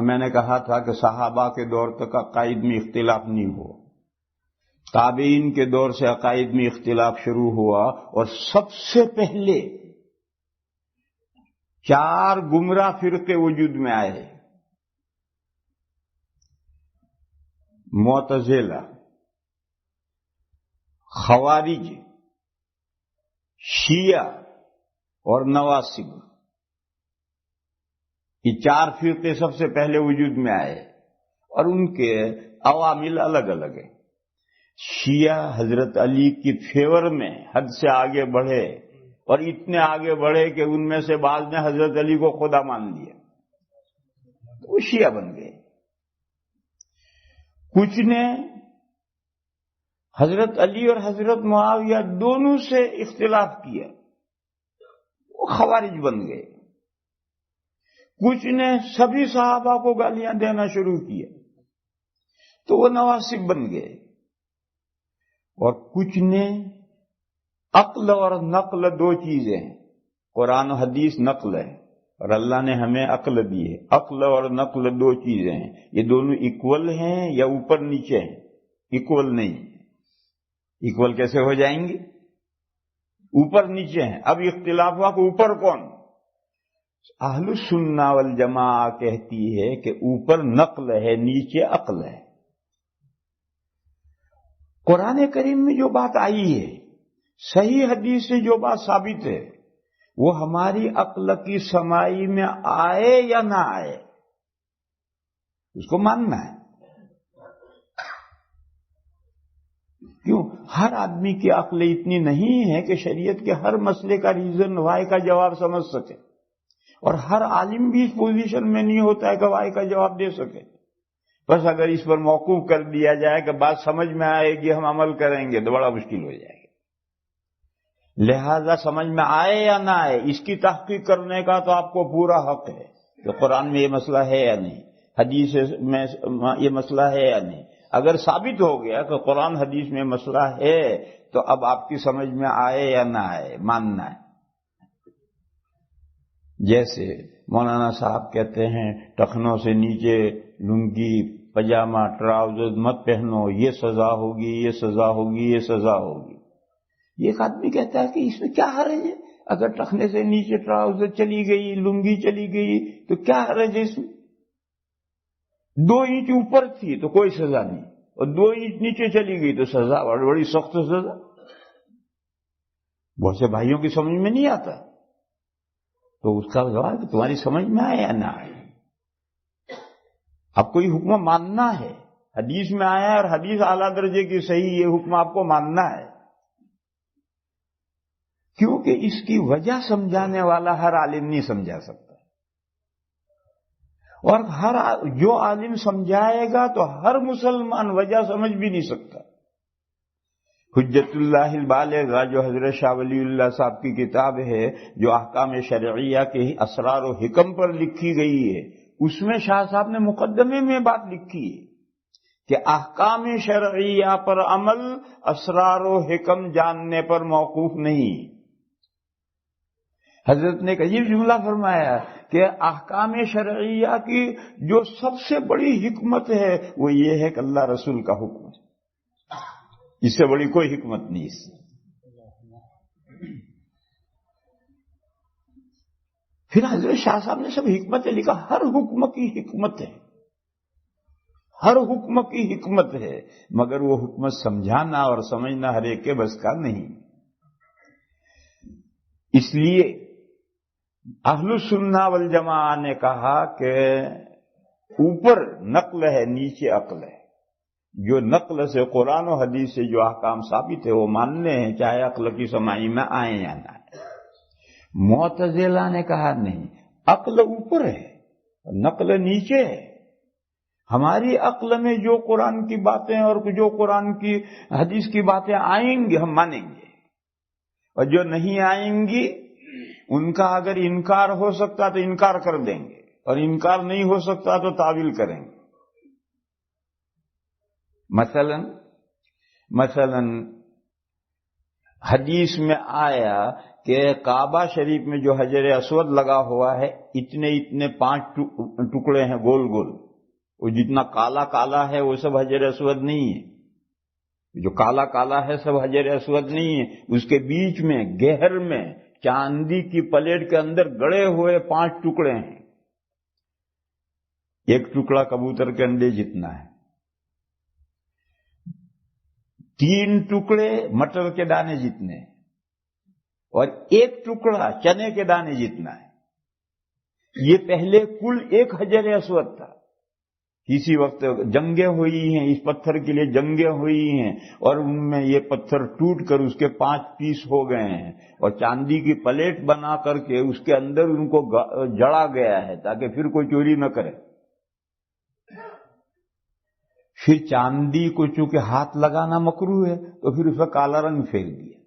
میں نے کہا تھا کہ صحابہ کے دور تک عقائد میں اختلاف نہیں ہوا، تابعین کے دور سے عقائد میں اختلاف شروع ہوا، اور سب سے پہلے 4 گمراہ فرقے وجود میں آئے: معتزلہ، خوارج، شیعہ اور نواصب۔ یہ 4 فرقے سب سے پہلے وجود میں آئے، اور ان کے عوامل الگ الگ ہیں۔ شیعہ حضرت علی کی فیور میں حد سے آگے بڑھے، اور اتنے آگے بڑھے کہ ان میں سے بعض نے حضرت علی کو خدا مان لیا، وہ شیعہ بن گئے۔ کچھ نے حضرت علی اور حضرت معاویہ دونوں سے اختلاف کیا، وہ خوارج بن گئے۔ کچھ نے سبھی صحابہ کو گالیاں دینا شروع کیا، تو وہ نواصب بن گئے۔ اور کچھ نے عقل اور نقل 2 چیزیں ہیں، قرآن و حدیث نقل ہے، اور اللہ نے ہمیں عقل دی ہے۔ عقل اور نقل 2 چیزیں ہیں، یہ دونوں ایکول ہیں یا اوپر نیچے ہیں؟ ایکول نہیں۔ ایکول کیسے ہو جائیں گے؟ اوپر نیچے ہیں۔ اب اختلاف ہوا کہ اوپر کون؟ اہل السنہ والجماعہ کہتی ہے کہ اوپر نقل ہے، نیچے عقل ہے۔ قرآن کریم میں جو بات آئی ہے، صحیح حدیث سے جو بات ثابت ہے، وہ ہماری عقل کی سمائی میں آئے یا نہ آئے، اس کو ماننا ہے۔ کیوں؟ ہر آدمی کی عقل اتنی نہیں ہے کہ شریعت کے ہر مسئلے کا ریزن وائی کا جواب سمجھ سکے، اور ہر عالم بھی اس پوزیشن میں نہیں ہوتا ہے کہ وائی کا جواب دے سکے۔ بس اگر اس پر موقوف کر دیا جائے کہ بات سمجھ میں آئے گی، ہم عمل کریں گے، تو بڑا مشکل ہو جائے گا۔ لہذا سمجھ میں آئے یا نہ آئے، اس کی تحقیق کرنے کا تو آپ کو پورا حق ہے کہ قرآن میں یہ مسئلہ ہے یا نہیں، حدیث میں یہ مسئلہ ہے یا نہیں۔ اگر ثابت ہو گیا کہ قرآن حدیث میں مسئلہ ہے، تو اب آپ کی سمجھ میں آئے یا نہ آئے، ماننا ہے۔ جیسے مولانا صاحب کہتے ہیں ٹخنوں سے نیچے لنگی، پجامہ، ٹراؤزر مت پہنو، یہ سزا ہوگی، یہ سزا ہوگی، یہ سزا ہوگی۔ ایک آدمی کہتا ہے کہ اس میں کیا حرج ہے؟ اگر ٹخنے سے نیچے ٹراؤزر چلی گئی، لنگی چلی گئی، تو کیا حرج ہے اس میں؟ 2 انچ اوپر تھی تو کوئی سزا نہیں، اور 2 انچ نیچے چلی گئی تو سزا، بڑی سخت سزا۔ بہت سے بھائیوں کی سمجھ میں نہیں آتا، تو اس کا جواب کہ تمہاری سمجھ میں آئے یا نہ آئے، اب کوئی حکم ماننا ہے، حدیث میں آیا ہے اور حدیث اعلیٰ درجے کی صحیح، یہ حکم آپ کو ماننا ہے، کیونکہ اس کی وجہ سمجھانے والا ہر عالم نہیں سمجھا سکتا، اور جو عالم سمجھائے گا تو ہر مسلمان وجہ سمجھ بھی نہیں سکتا۔ حجت اللہ البالغ جو حضرت شاہ ولی اللہ صاحب کی کتاب ہے، جو احکام شرعیہ کے اسرار و حکم پر لکھی گئی ہے، اس میں شاہ صاحب نے مقدمے میں بات لکھی ہے کہ احکام شرعیہ پر عمل اسرار و حکم جاننے پر موقوف نہیں۔ حضرت نے عجیب جملہ فرمایا کہ احکام شرعیہ کی جو سب سے بڑی حکمت ہے وہ یہ ہے کہ اللہ رسول کا حکم ہے، اس سے بڑی کوئی حکمت نہیں۔ اس سے پھر حضرت شاہ صاحب نے سب حکمتیں لکھا، ہر حکم کی حکمت ہے، ہر حکم کی حکمت ہے، مگر وہ حکمت سمجھانا اور سمجھنا ہر ایک کے بس کا نہیں۔ اس لیے اہل السنہ والجماعہ نے کہا کہ اوپر نقل ہے، نیچے عقل ہے۔ جو نقل سے، قرآن و حدیث سے جو احکام ثابت ہے وہ ماننے ہیں، چاہے عقل کی سمائی میں آئیں یا نہ آئیں۔ معتزلہ نے کہا نہیں، عقل اوپر ہے، نقل نیچے ہے۔ ہماری عقل میں جو قرآن کی باتیں اور جو قرآن کی حدیث کی باتیں آئیں گی ہم مانیں گے، اور جو نہیں آئیں گی ان کا اگر انکار ہو سکتا تو انکار کر دیں گے، اور انکار نہیں ہو سکتا تو تعویل کریں گے۔ مثلا حدیث میں آیا کہ کہ کعبہ شریف میں جو حجر اسود لگا ہوا ہے اتنے 5 ٹکڑے ہیں گول گول، وہ جتنا کالا کالا ہے وہ سب حجر اسود نہیں ہے، جو کالا کالا ہے سب حجر اسود نہیں ہے، اس کے بیچ میں گہر میں چاندی کی پلیٹ کے اندر گڑے ہوئے 5 ٹکڑے ہیں، ایک ٹکڑا کبوتر کے انڈے جتنا ہے، 3 ٹکڑے مٹر کے دانے جتنے ہیں، اور ایک ٹکڑا چنے کے دانے جتنا ہے۔ یہ پہلے کل ایک حجر اسود تھا، کسی وقت جنگیں ہوئی ہیں، اس پتھر کے لیے جنگیں ہوئی ہیں، اور ان میں یہ پتھر ٹوٹ کر اس کے 5 پیس ہو گئے ہیں، اور چاندی کی پلیٹ بنا کر کے اس کے اندر ان کو جڑا گیا ہے تاکہ پھر کوئی چوری نہ کرے۔ پھر چاندی کو چونکہ ہاتھ لگانا مکروہ ہے تو پھر اس کا کالا رنگ پھینک دیا،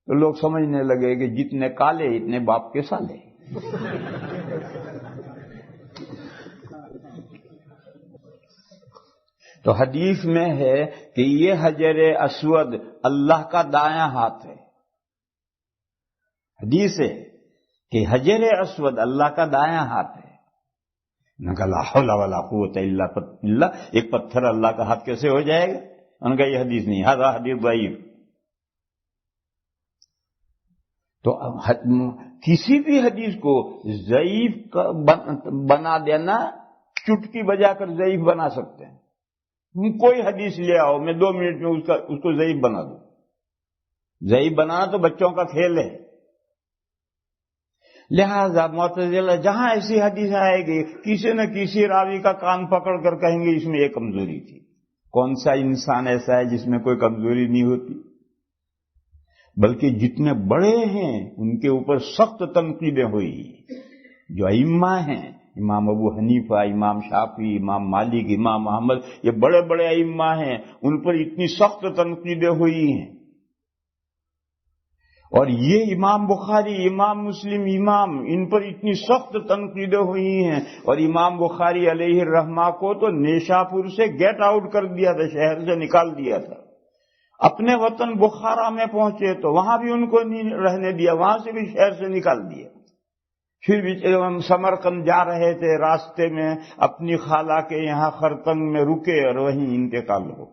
تو لوگ سمجھنے لگے کہ جتنے کالے اتنے باپ کے سالے۔ تو حدیث میں ہے کہ یہ حجر اسود اللہ کا دایاں ہاتھ ہے، حدیث ہے کہ حجر اسود اللہ کا دایاں ہاتھ ہے۔ انہوں نے کہا لا حول ولا قوت الا باللہ، ایک پتھر اللہ کا ہاتھ کیسے ہو جائے گا؟ انہوں نے کہا یہ حدیث نہیں، ھذا حدیث ضعیف۔ تو کسی بھی حدیث کو ضعیف بنا دینا، چٹکی بجا کر ضعیف بنا سکتے ہیں۔ کوئی حدیث لے آؤ، میں 2 منٹ میں اس کو ضعیف بنا دوں۔ ضعیف بنانا تو بچوں کا کھیل ہے۔ لہذا معتزلہ جہاں ایسی حدیث آئے گی کسی نہ کسی راوی کا کان پکڑ کر کہیں گے اس میں یہ کمزوری تھی۔ کون سا انسان ایسا ہے جس میں کوئی کمزوری نہیں ہوتی؟ بلکہ جتنے بڑے ہیں ان کے اوپر سخت تنقیدیں ہوئی، جو ائمہ ہیں، امام ابو حنیفہ، امام شافعی، امام مالک، امام احمد، یہ بڑے بڑے ائمہ ہیں، ان پر اتنی سخت تنقیدیں ہوئی ہیں۔ اور یہ امام بخاری، امام مسلم، امام، ان پر اتنی سخت تنقیدیں ہوئی ہیں، اور امام بخاری علیہ الرحمہ کو تو نیشاپور سے گیٹ آؤٹ کر دیا تھا، شہر سے نکال دیا تھا۔ اپنے وطن بخارا میں پہنچے تو وہاں بھی ان کو نہیں رہنے دیا، وہاں سے بھی شہر سے نکال دیا۔ پھر بھی سمرقند جا رہے تھے، راستے میں اپنی خالہ کے یہاں خرطنگ میں رکے اور وہیں انتقال ہو۔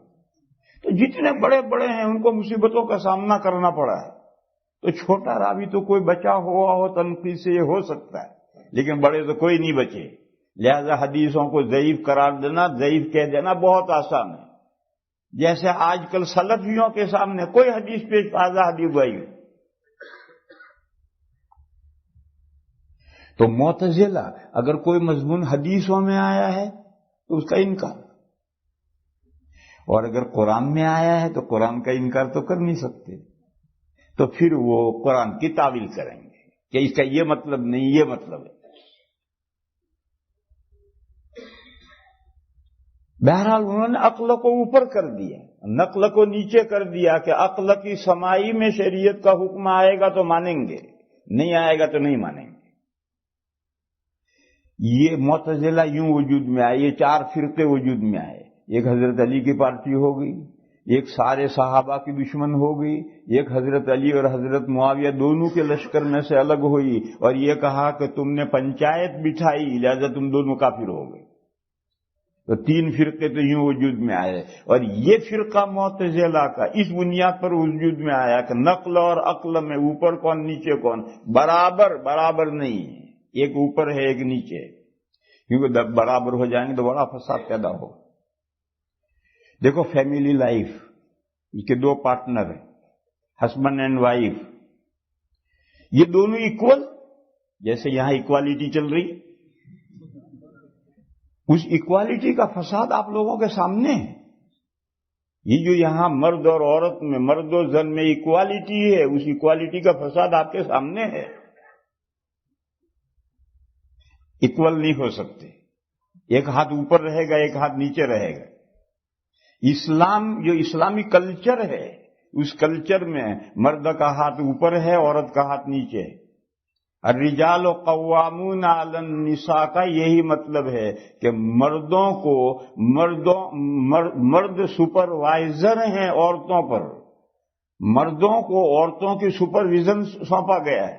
تو جتنے بڑے بڑے ہیں ان کو مصیبتوں کا سامنا کرنا پڑا ہے، تو چھوٹا راوی تو کوئی بچا ہوا ہو تنقید سے یہ ہو سکتا ہے، لیکن بڑے تو کوئی نہیں بچے۔ لہذا حدیثوں کو ضعیف قرار دینا، ضعیف کہہ دینا بہت آسان ہے۔ جیسے آج کل سلفیوں کے سامنے کوئی حدیث پیش تازہ حدیث ضعیف، تو معتزلہ اگر کوئی مضمون حدیثوں میں آیا ہے تو اس کا انکار، اور اگر قرآن میں آیا ہے تو قرآن کا انکار تو کر نہیں سکتے، تو پھر وہ قرآن کی تعویل کریں گے کہ اس کا یہ مطلب نہیں، یہ مطلب ہے۔ بہرحال انہوں نے عقل کو اوپر کر دیا، نقل کو نیچے کر دیا کہ عقل کی سمائی میں شریعت کا حکم آئے گا تو مانیں گے، نہیں آئے گا تو نہیں مانیں گے۔ یہ معتزلہ یوں وجود میں آئے، یہ 4 فرقے وجود میں آئے۔ ایک حضرت علی کی پارٹی ہو گئی، ایک سارے صحابہ کی دشمن ہو گئی، ایک حضرت علی اور حضرت معاویہ دونوں کے لشکر میں سے الگ ہوئی، اور یہ کہا کہ تم نے پنچایت بٹھائی لہذا تم دونوں کافر ہو گئے۔ تو 3 فرقے تو یوں وجود میں آئے، اور یہ فرقہ معتزلہ کا اس بنیاد پر وجود میں آیا کہ نقل اور عقل میں اوپر کون نیچے کون، برابر نہیں ہے، ایک اوپر ہے ایک نیچے، کیونکہ برابر ہو جائیں گے تو بڑا فساد پیدا ہو۔ دیکھو فیملی لائف، اس کے 2 پارٹنر ہیں، ہسبینڈ اینڈ وائف، یہ دونوں ایکول، جیسے یہاں ایکوالٹی چل رہی، اس ایکوالٹی کا فساد آپ لوگوں کے سامنے ہے۔ یہ جو یہاں مرد اور عورت میں، مرد و زن میں ایکوالٹی ہے، اس ایکوالٹی کا فساد آپ کے سامنے ہے۔ ایکول نہیں ہو سکتے، ایک ہاتھ اوپر رہے گا ایک ہاتھ نیچے رہے گا۔ اسلام جو اسلامی کلچر ہے، اس کلچر میں مرد کا ہاتھ اوپر ہے، عورت کا ہاتھ نیچے ہے۔ الرجال قوامون علی النساء کا یہی مطلب ہے کہ مردوں کو مرد سپروائزر ہیں عورتوں پر، مردوں کو عورتوں کی سپرویژن سونپا گیا ہے.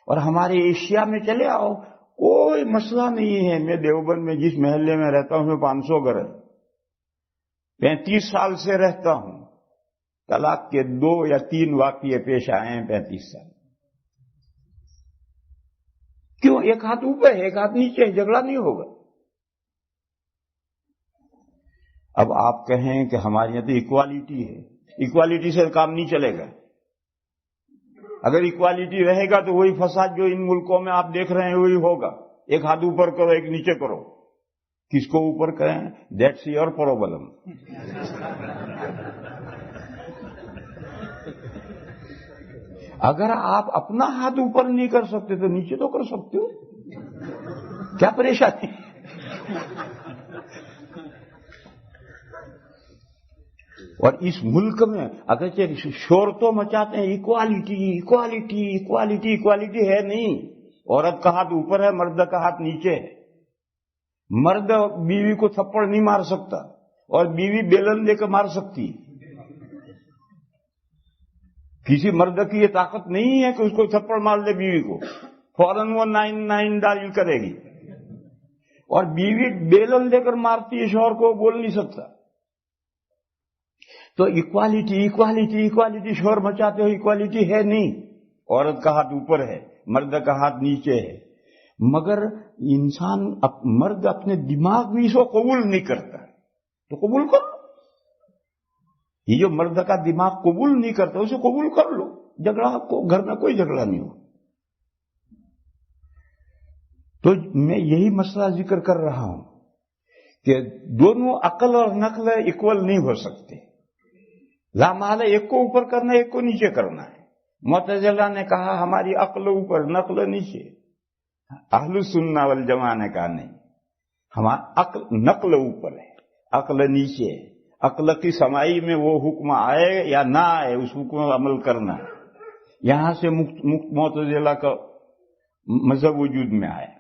اور ہمارے ایشیا میں چلے آؤ، کوئی مسئلہ نہیں ہے. میں دیوبند میں جس محلے میں رہتا ہوں میں 500 گھر ہے، 35 سال سے رہتا ہوں. طلاق کے 2 یا 3 واقعے پیش آئے ہیں 35 سال. کیوں؟ ایک ہاتھ اوپر ہے ایک ہاتھ نیچے ہے، جھگڑا نہیں ہوگا. اب آپ کہیں کہ ہمارے یہاں تو ایکوالٹی ہے، ایکوالٹی سے کام نہیں چلے گا. اگر ایکوالٹی رہے گا تو وہی فساد جو ان ملکوں میں آپ دیکھ رہے ہیں وہی ہوگا. ایک ہاتھ اوپر کرو ایک نیچے کرو. کس کو اوپر کریں؟ That's your problem. اگر آپ اپنا ہاتھ اوپر نہیں کر سکتے تو نیچے تو کر سکتے ہو، کیا پریشانی؟ اور اس ملک میں اگرچہ شور تو مچاتے ہیں ایکوالٹی ایکوالٹی ایکوالٹی، ایکوالٹی ہے نہیں. عورت کا ہاتھ اوپر ہے، مرد کا ہاتھ نیچے ہے. مرد بیوی کو تھپڑ نہیں مار سکتا اور بیوی بیلن دے کر مار سکتی. کسی مرد کی یہ طاقت نہیں ہے کہ اس کو تھپڑ مار دے بیوی کو، فوراً وہ 9 ڈائل کرے گی. اور بیوی بیلن دے کر مارتی ہے شوہر کو، بول نہیں سکتا. تو ایکوالٹی ایکوالٹی ایکوالٹی شور مچاتے ہو، ایکوالٹی ہے نہیں. عورت کا ہاتھ اوپر ہے، مرد کا ہاتھ نیچے ہے. مگر انسان مرد اپنے دماغ میں اس کو قبول نہیں کرتا، تو قبول کر لو. یہ جو مرد کا دماغ قبول نہیں کرتا اسے قبول کر لو. جھگڑا آپ کو گھر میں کوئی جھگڑا نہیں ہو. تو میں یہی مسئلہ ذکر کر رہا ہوں کہ دونوں عقل اور نقل ایکول نہیں ہو سکتے. لا محالہ ایک کو اوپر کرنا ایک کو نیچے کرنا ہے. معتزلہ نے کہا ہماری عقل اوپر نقل نیچے. اہل سنہ والجماعہ نے کہا نہیں، ہمارا نقل اوپر ہے عقل نیچے ہے. عقل کی سمائی میں وہ حکم آئے یا نہ آئے اس حکم پر عمل کرنا ہے. یہاں سے معتزلہ کا مذہب وجود میں آیا.